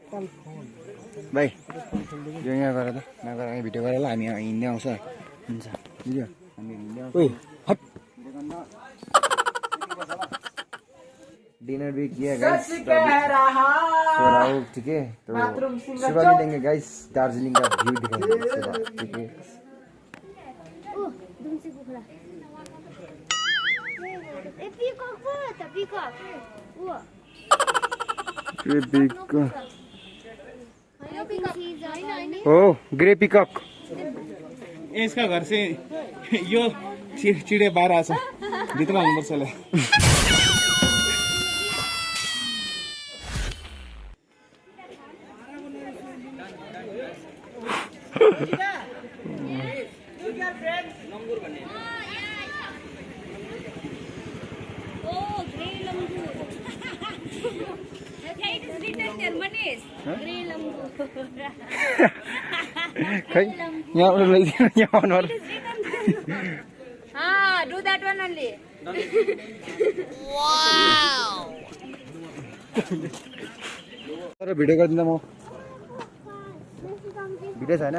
भाइ यो यहाँ गर त नगर भिडियो गरेर हामी हिँड्दै आउँछ हुन्छ बुझ्यो हामी हिँड्दै आउँछ ओइ हट डिनर भी किया गाइस सो राउ ठीक है तो सुबह मिलेंगे गाइस दार्जिलिंग का व्यू दिखाएंगे सुबह ठीक है ओ ग्रे पिकॉक इसका घर से यो चिड़े बाहर आछ भित्र हाल्नुपर्छ ल खै यहाँ लैदिनु यहाँ अनुहार do that one only. तर भिडियो गरिदिँदा म भिडियो छैन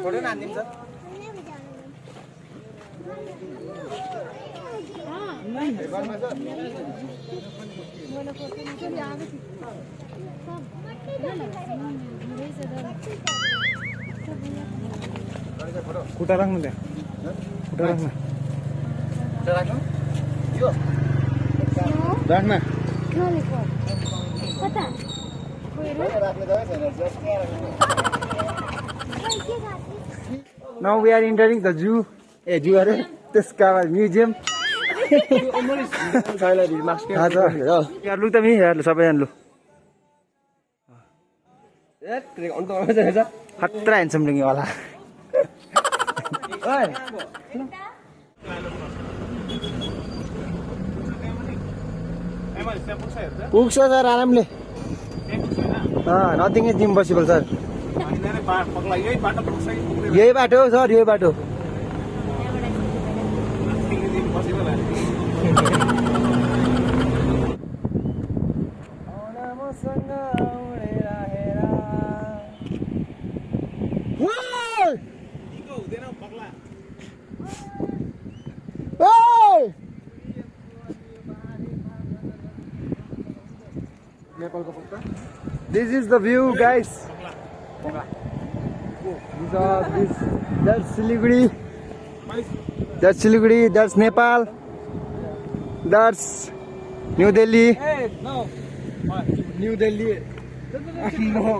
फोटो हानिदिन्छ खुट्टा राख्नु त्यहाँ खुट्टा राख्नु राख्न Now we are entering the zoo. Zoo अरे त्यसका म्युजियम यार लु त मी यार सबैजना लु खतरा ह्यान्डसम लुकिङ वाला पुग्छ सर आरामले नथिङ इज इम्पोसिबल सर यही बाटो हो सर यही बाटो This is the view, guys. That's Siliguri. That's Siliguri. That's Nepal. That's New Delhi. New Delhi.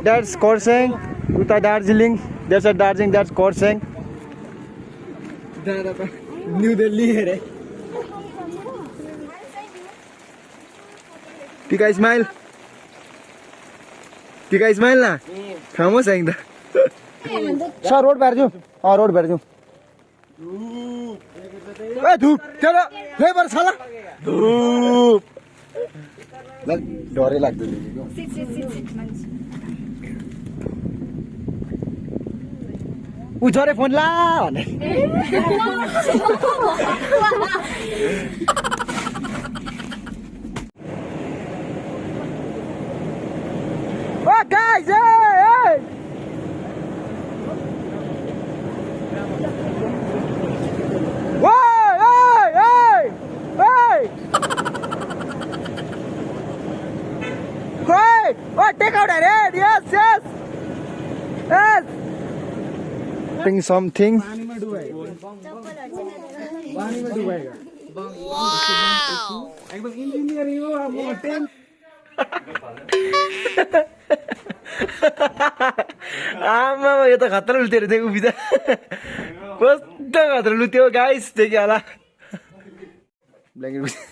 That's Korseng. Uta Darjeeling. That's a Darjeeling. That's Korseng. New Delhi. Tika smile. Tika smile na. खामोश है एकदम sir road बैठ जाओ road बैठ जाओ ए धूप चलो हे पर साला धूप डरै लाग्दै उ झरे फोन ला भने ओ guys take out a red, yes. Bring something. Wow. आमा यो त खतरा लुतेर थियो उभिदा कस्तो खतरा लुत्यो गाइस देखि होला ब्ल्याङ्केट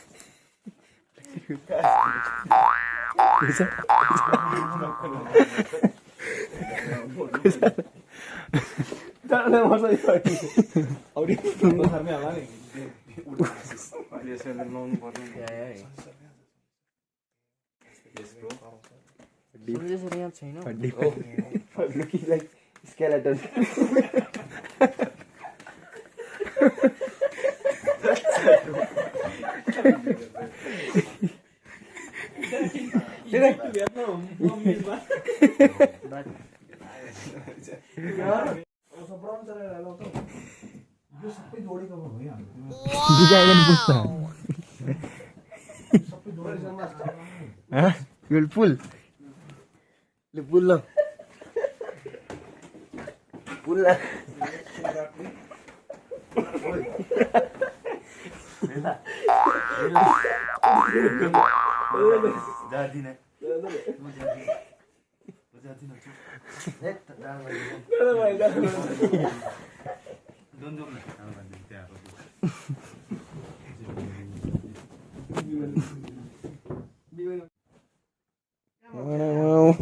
looking like skeleton. बिगाएन पुस्ता पुल ले पुल ल पुल ल जादिन Wow.